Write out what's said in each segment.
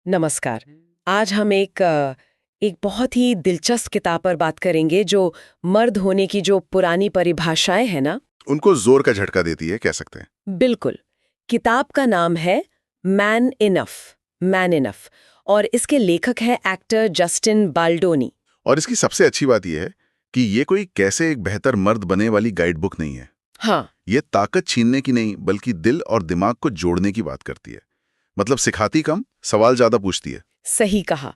नमस्कार। आज हम एक बहुत ही दिलचस्प किताब पर बात करेंगे जो मर्द होने की जो पुरानी परिभाषाएं हैं ना। उनको जोर का झटका देती है, कह सकते हैं। बिल्कुल। किताब का नाम है मैन इनफ। Man enough. और इसके लेखक है एक्टर जस्टिन बाल्डोनी। और इसकी सबसे अच्छी बात यह है कि ये कोई कैसे एक बेहतर मर्द बने वाली गाइड बुक नहीं है। हाँ। ये ताकत छीनने की नहीं, बल्कि दिल और दिमाग को जोड़ने की बात करती है। मतलब सिखाती कम, सवाल ज्यादा पूछती है। सही कहा।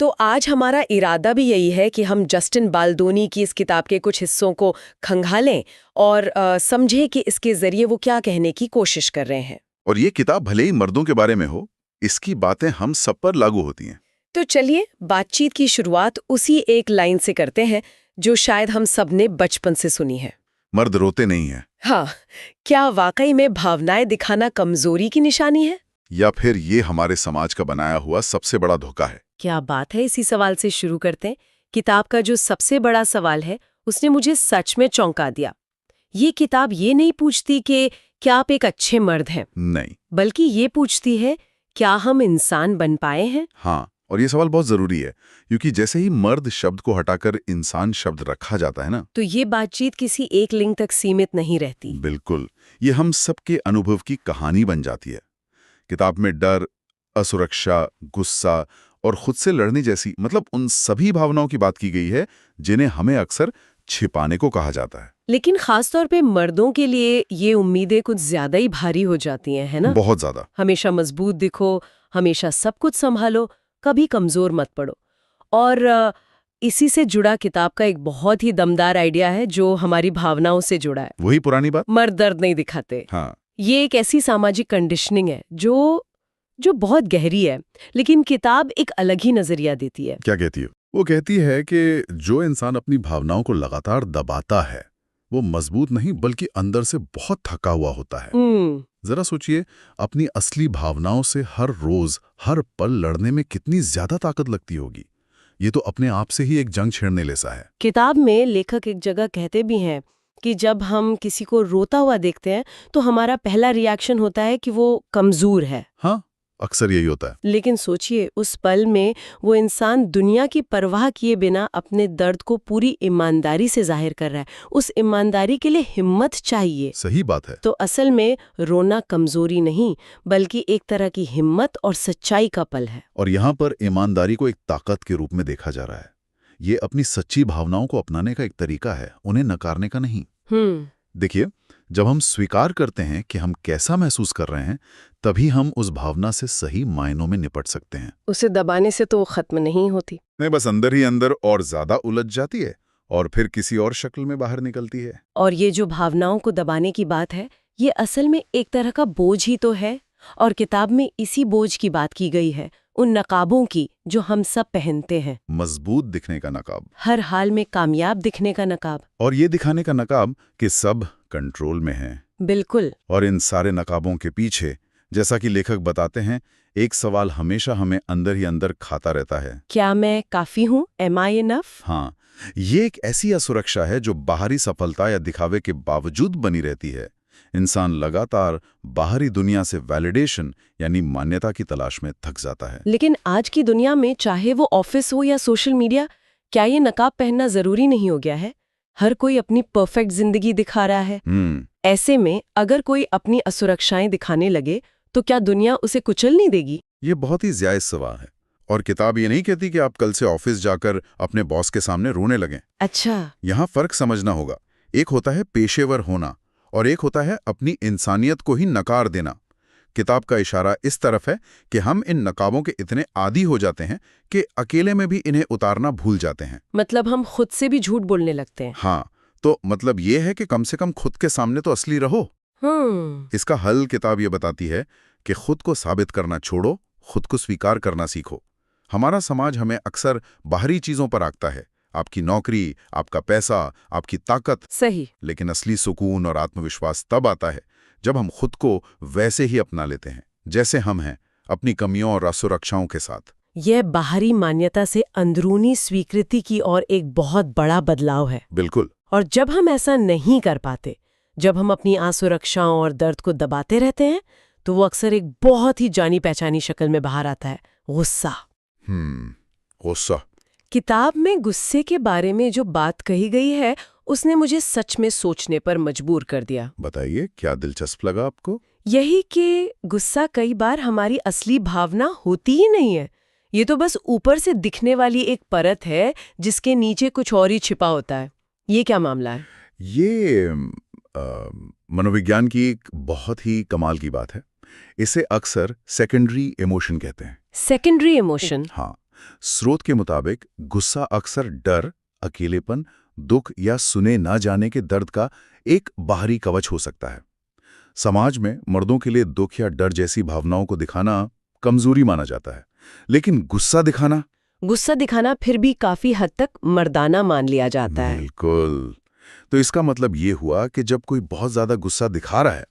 तो आज हमारा इरादा भी यही है कि हम जस्टिन बाल्डोनी की इस किताब के कुछ हिस्सों को खंगालें और समझें कि इसके जरिए वो क्या कहने की कोशिश कर रहे हैं। और ये किताब भले ही मर्दों के बारे में हो, इसकी बातें हम सब पर लागू होती हैं। तो चलिए बातचीत की शुरुआत उसी एक लाइन से करते हैं जो शायद हम सब ने बचपन से सुनी है। मर्द रोते नहीं है। हाँ, क्या वाकई में भावनाएं दिखाना कमजोरी की निशानी है? या फिर ये हमारे समाज का बनाया हुआ सबसे बड़ा धोखा है? क्या बात है, इसी सवाल से शुरू करते हैं। किताब का जो सबसे बड़ा सवाल है उसने मुझे सच में चौंका दिया। ये किताब ये नहीं पूछती कि क्या आप एक अच्छे मर्द हैं, नहीं। बल्कि ये पूछती है क्या हम इंसान बन पाए हैं। हाँ, और ये सवाल बहुत जरूरी है, क्योंकि जैसे ही मर्द शब्द को हटाकर इंसान शब्द रखा जाता है ना, तो ये बातचीत किसी एक लिंग तक सीमित नहीं रहती। बिल्कुल, ये हम सबके अनुभव की कहानी बन जाती है। किताब में डर, असुरक्षा, गुस्सा और खुद से लड़ने जैसी, मतलब उन सभी भावनाओं की बात की गई है जिन्हें हमें अक्सर छिपाने को कहा जाता है। लेकिन खासतौर पे मर्दों के लिए ये उम्मीदें कुछ ज्यादा ही भारी हो जाती हैं, है ना? बहुत ज्यादा। हमेशा मजबूत दिखो, हमेशा सब कुछ संभालो, कभी कमजोर मत पड़ो। और इसी से जुड़ा किताब का एक बहुत ही दमदार आइडिया है जो हमारी भावनाओं से जुड़ा है। वही पुरानी बात। मर्द दर्द नहीं दिखाते। हाँ। ये एक ऐसी सामाजिक कंडीशनिंग है जो जो बहुत गहरी है, लेकिन किताब एक अलग ही नजरिया देती है। क्या कहती हो? वो कहती है कि जो इंसान अपनी भावनाओं को लगातार दबाता है, वो मजबूत नहीं बल्कि अंदर से बहुत थका हुआ होता है। जरा सोचिए, अपनी असली भावनाओं से हर रोज हर पल लड़ने में कितनी ज्यादा ताकत लगती होगी। ये तो अपने आप से ही एक जंग छेड़ने जैसा है। किताब में लेखक एक जगह कहते भी हैं कि जब हम किसी को रोता हुआ देखते हैं तो हमारा पहला रिएक्शन होता है कि वो कमजोर है। हाँ, अक्सर यही होता है। लेकिन सोचिए, उस पल में वो इंसान दुनिया की परवाह किए बिना अपने दर्द को पूरी ईमानदारी से जाहिर कर रहा है। उस ईमानदारी के लिए हिम्मत चाहिए। सही बात है। तो असल में रोना कमजोरी नहीं, बल्कि एक तरह की हिम्मत और सच्चाई का पल है। और यहाँ पर ईमानदारी को एक ताकत के रूप में देखा जा रहा है। ये अपनी सच्ची भावनाओं को अपनाने का एक तरीका है, उन्हें नकारने का नहीं। देखिए, जब हम स्वीकार करते हैं कि हम कैसा महसूस कर रहे हैं, तभी हम उस भावना से सही मायनों में निपट सकते हैं। उसे दबाने से तो वो खत्म नहीं होती। नहीं, बस अंदर ही अंदर और ज्यादा उलझ जाती है और फिर किसी और शक्ल में बाहर निकलती है। और ये जो भावनाओं को दबाने की बात है, ये असल में एक तरह का बोझ ही तो है। और किताब में इसी बोझ की बात की गई है, उन नकाबों की जो हम सब पहनते हैं। मजबूत दिखने का नकाब, हर हाल में कामयाब दिखने का नकाब, और ये दिखाने का नकाब कि सब कंट्रोल में है। बिल्कुल। और इन सारे नकाबों के पीछे, जैसा कि लेखक बताते हैं, एक सवाल हमेशा हमें अंदर ही अंदर खाता रहता है। क्या मैं काफी हूँ? Am I enough? हाँ, ये एक ऐसी असुरक्षा है जो बाहरी सफलता या दिखावे के बावजूद बनी रहती है। इंसान लगातार बाहरी दुनिया से वैलिडेशन यानी मान्यता की तलाश में थक जाता है। लेकिन आज की दुनिया में, चाहे वो ऑफिस हो या सोशल मीडिया, क्या ये नकाब पहनना जरूरी नहीं हो गया है? हर कोई अपनी परफेक्ट जिंदगी दिखा रहा है। ऐसे में अगर कोई अपनी असुरक्षाएं दिखाने लगे तो क्या दुनिया उसे कुचल नहीं देगी? ये बहुत ही जायज सवाल है। और किताब ये नहीं कहती कि आप कल से ऑफिस जाकर अपने बॉस के सामने रोने लगें। अच्छा। यहाँ फर्क समझना होगा। एक होता है पेशेवर होना और एक होता है अपनी इंसानियत को ही नकार देना। किताब का इशारा इस तरफ है कि हम इन नकाबों के इतने आदी हो जाते हैं कि अकेले में भी इन्हें उतारना भूल जाते हैं। मतलब हम खुद से भी झूठ बोलने लगते हैं। हाँ, तो मतलब ये है कि कम से कम खुद के सामने तो असली रहो। इसका हल किताब ये बताती है कि खुद को साबित करना छोड़ो, खुद को स्वीकार करना सीखो। हमारा समाज हमें अक्सर बाहरी चीजों पर आंकता है, आपकी नौकरी, आपका पैसा, आपकी ताकत। सही। लेकिन असली सुकून और आत्मविश्वास तब आता है जब हम खुद को वैसे ही अपना लेते हैं जैसे हम हैं, अपनी कमियों और असुरक्षाओं के साथ। यह बाहरी मान्यता से अंदरूनी स्वीकृति की ओर एक बहुत बड़ा बदलाव है। बिल्कुल। और जब हम ऐसा नहीं कर पाते, जब हम अपनी असुरक्षाओं और दर्द को दबाते रहते हैं, तो वो अक्सर एक बहुत ही जानी पहचानी शक्ल में बाहर आता है। गुस्सा। गुस्सा। किताब में गुस्से के बारे में जो बात कही गई है उसने मुझे सच में सोचने पर मजबूर कर दिया। बताइए, क्या दिलचस्प लगा आपको? यही कि गुस्सा कई बार हमारी असली भावना होती ही नहीं है। ये तो बस ऊपर से दिखने वाली एक परत है जिसके नीचे कुछ और ही छिपा होता है। ये क्या मामला है? ये मनोविज्ञान की एक बहुत ही कमाल की बात है। इसे अक्सर सेकेंडरी इमोशन कहते हैं। Secondary emotion? हाँ, स्रोत के मुताबिक गुस्सा अक्सर डर, अकेलेपन, दुख या सुने ना जाने के दर्द का एक बाहरी कवच हो सकता है। समाज में मर्दों के लिए दुख या डर जैसी भावनाओं को दिखाना कमजोरी माना जाता है, लेकिन गुस्सा दिखाना फिर भी काफी हद तक मर्दाना मान लिया जाता है। बिल्कुल। तो इसका मतलब ये हुआ कि जब कोई बहुत ज्यादा गुस्सा दिखा रहा है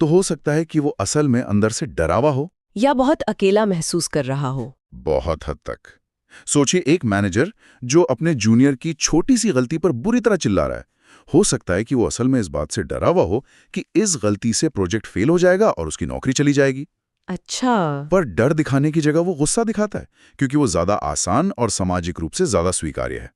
तो हो सकता है कि वो असल में अंदर से डरावा हो या बहुत अकेला महसूस कर रहा हो। बहुत हद तक। सोचिए, एक मैनेजर जो अपने जूनियर की छोटी सी गलती पर बुरी तरह चिल्ला रहा है, हो सकता है कि वो असल में इस बात से डरा हुआ हो कि इस गलती से प्रोजेक्ट फेल हो जाएगा और उसकी नौकरी चली जाएगी। अच्छा। पर डर दिखाने की जगह वो गुस्सा दिखाता है क्योंकि वो ज्यादा आसान और सामाजिक रूप से ज्यादा स्वीकार्य है।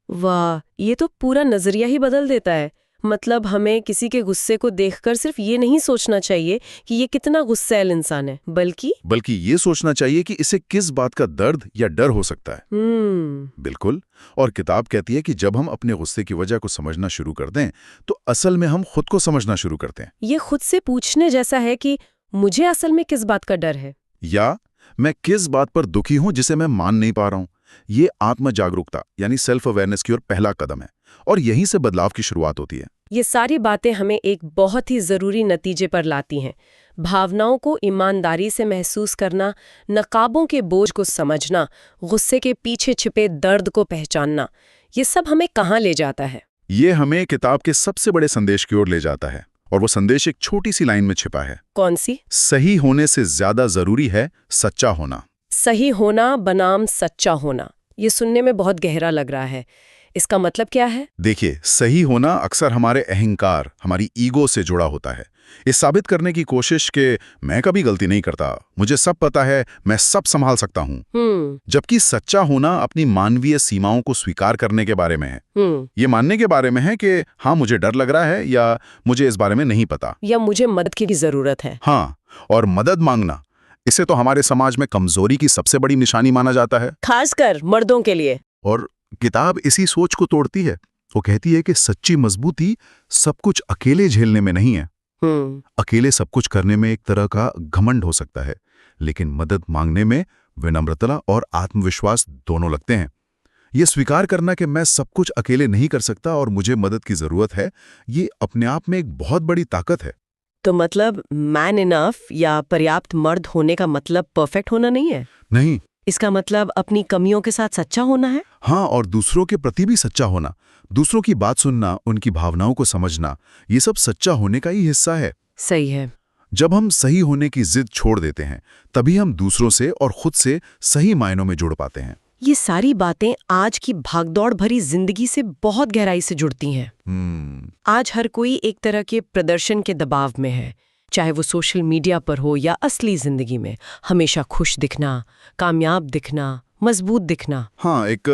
वाह, ये तो पूरा नजरिया ही बदल देता है। मतलब हमें किसी के गुस्से को देखकर सिर्फ ये नहीं सोचना चाहिए कि ये कितना गुस्सैल इंसान है, बल्कि ये सोचना चाहिए कि इसे किस बात का दर्द या डर हो सकता है। बिल्कुल। और किताब कहती है कि जब हम अपने गुस्से की वजह को समझना शुरू कर दें तो असल में हम खुद को समझना शुरू करते हैं। ये खुद से पूछने जैसा है कि मुझे असल में किस बात का डर है, या मैं किस बात पर दुखी हूं जिसे मैं मान नहीं पा रहा हूं। ये आत्म जागरूकता यानी सेल्फ अवेयरनेस की ओर पहला कदम है और यहीं से बदलाव की शुरुआत होती है। ये सारी बातें हमें एक बहुत ही जरूरी नतीजे पर लाती हैं। भावनाओं को ईमानदारी से महसूस करना, नकाबों के बोझ को समझना, गुस्से के पीछे छिपे दर्द को पहचानना, ये सब हमें कहाँ ले जाता है? ये हमें किताब के सबसे बड़े संदेश की ओर ले जाता है और वो संदेश एक छोटी सी लाइन में छिपा है। कौन सी? सही होने से ज्यादा जरूरी है सच्चा होना। सही होना बनाम सच्चा होना, ये सुनने में बहुत गहरा लग रहा है। इसका मतलब क्या है? देखिए, सही होना अक्सर हमारे अहंकार, हमारी ईगो से जुड़ा होता है। इस साबित करने की कोशिश कि मैं कभी गलती नहीं करता, मुझे सब पता है, मैं सब संभाल सकता हूँ। जबकि सच्चा होना अपनी मानवीय सीमाओं को स्वीकार करने के बारे में है। ये मानने के बारे में है कि हाँ, मुझे डर लग रहा है या मुझे इस बारे में नहीं पता या मुझे मदद की जरूरत है। हाँ, और मदद मांगना, इसे तो हमारे समाज में कमजोरी की सबसे बड़ी निशानी माना जाता है, खासकर मर्दों के लिए। और किताब इसी सोच को तोड़ती है। वो कहती है कि सच्ची मजबूती सब कुछ अकेले झेलने में नहीं है। अकेले सब कुछ करने में एक तरह का घमंड हो सकता है, लेकिन मदद मांगने में विनम्रता और आत्मविश्वास दोनों लगते हैं। ये स्वीकार करना कि मैं सब कुछ अकेले नहीं कर सकता और मुझे मदद की जरूरत है, ये अपने आप में एक बहुत बड़ी ताकत है। तो मतलब मैन इनफ या पर्याप्त मर्द होने का मतलब परफेक्ट होना नहीं है? नहीं। इसका मतलब अपनी कमियों के साथ सच्चा होना है। हाँ, और दूसरों के प्रति भी सच्चा होना, दूसरों की बात सुनना, उनकी भावनाओं को समझना, ये सब सच्चा होने का ही हिस्सा है। सही है। जब हम सही होने की जिद छोड़ देते हैं, तभी हम दूसरों से और खुद से सही मायनों में जुड़ पाते हैं। ये सारी बातें आज की भागदौड़ भरी जिंदगी से बहुत गहराई से जुड़ती हैं। आज हर कोई एक तरह के प्रदर्शन के दबाव में है, चाहे वो सोशल मीडिया पर हो या असली जिंदगी में। हमेशा खुश दिखना, कामयाब दिखना, मजबूत दिखना। हाँ, एक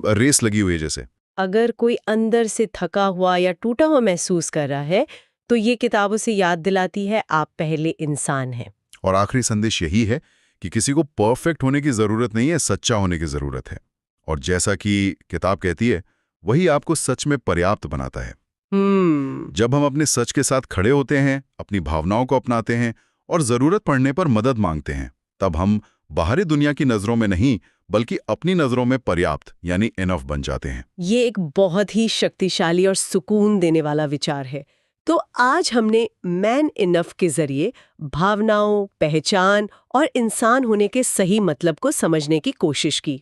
रेस लगी हुई है जैसे। अगर कोई अंदर से थका हुआ या टूटा हुआ महसूस कर रहा है तो ये किताब उसे याद दिलाती है आप पहले इंसान हैं। और आखिरी संदेश यही है कि किसी को परफेक्ट होने की जरूरत नहीं है, सच्चा होने की जरूरत है। और जैसा कि किताब कहती है, वही आपको सच में पर्याप्त बनाता है। जब हम अपने सच के साथ खड़े होते हैं, अपनी भावनाओं को अपनाते हैं और जरूरत पड़ने पर मदद मांगते हैं, तब हम बाहरी दुनिया की नजरों में नहीं बल्कि अपनी नजरों में पर्याप्त यानी इनफ बन जाते हैं। ये एक बहुत ही शक्तिशाली और सुकून देने वाला विचार है। तो आज हमने मैन इनफ के जरिए भावनाओं, पहचान और इंसान होने के सही मतलब को समझने की कोशिश की।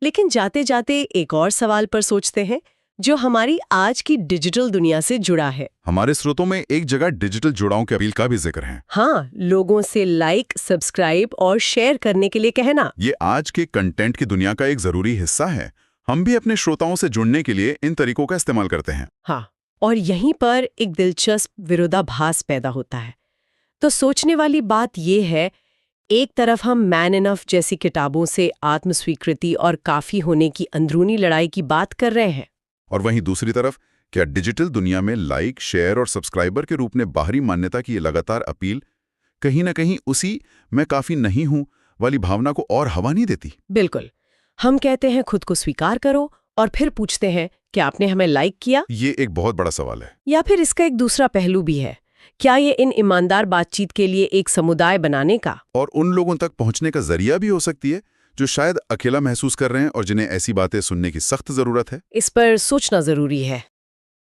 लेकिन जाते जाते एक और सवाल पर सोचते हैं जो हमारी आज की डिजिटल दुनिया से जुड़ा है। हमारे स्रोतों में एक जगह डिजिटल जुड़ाव के अपील का भी जिक्र है। हाँ, लोगों से लाइक, सब्सक्राइब और शेयर करने के लिए कहना। ये आज के कंटेंट की दुनिया का एक जरूरी हिस्सा है। हम भी अपने श्रोताओं से जुड़ने के लिए इन तरीकों का इस्तेमाल करते हैं। हाँ, और यहीं पर एक दिलचस्प विरोधाभास पैदा होता है। तो सोचने वाली बात यह है एक तरफ हम मैन इनफ जैसी किताबों से आत्मस्वीकृति और काफी होने की अंदरूनी लड़ाई की बात कर रहे हैं, और वहीं दूसरी तरफ क्या डिजिटल दुनिया में लाइक, शेयर और सब्सक्राइबर के रूप में बाहरी मान्यता की ये लगातार अपील कहीं ना कहीं उसी मैं काफी नहीं हूं वाली भावना को और हवा नहीं देती? बिल्कुल। हम कहते हैं खुद को स्वीकार करो और फिर पूछते हैं क्या आपने हमें लाइक किया? ये एक बहुत बड़ा सवाल है। या फिर इसका एक दूसरा पहलू भी है, क्या ये इन ईमानदार बातचीत के लिए एक समुदाय बनाने का और उन लोगों तक पहुंचने का जरिया भी हो सकती है जो शायद अकेला महसूस कर रहे हैं और जिन्हें ऐसी बातें सुनने की सख्त जरूरत है? इस पर सोचना जरूरी है।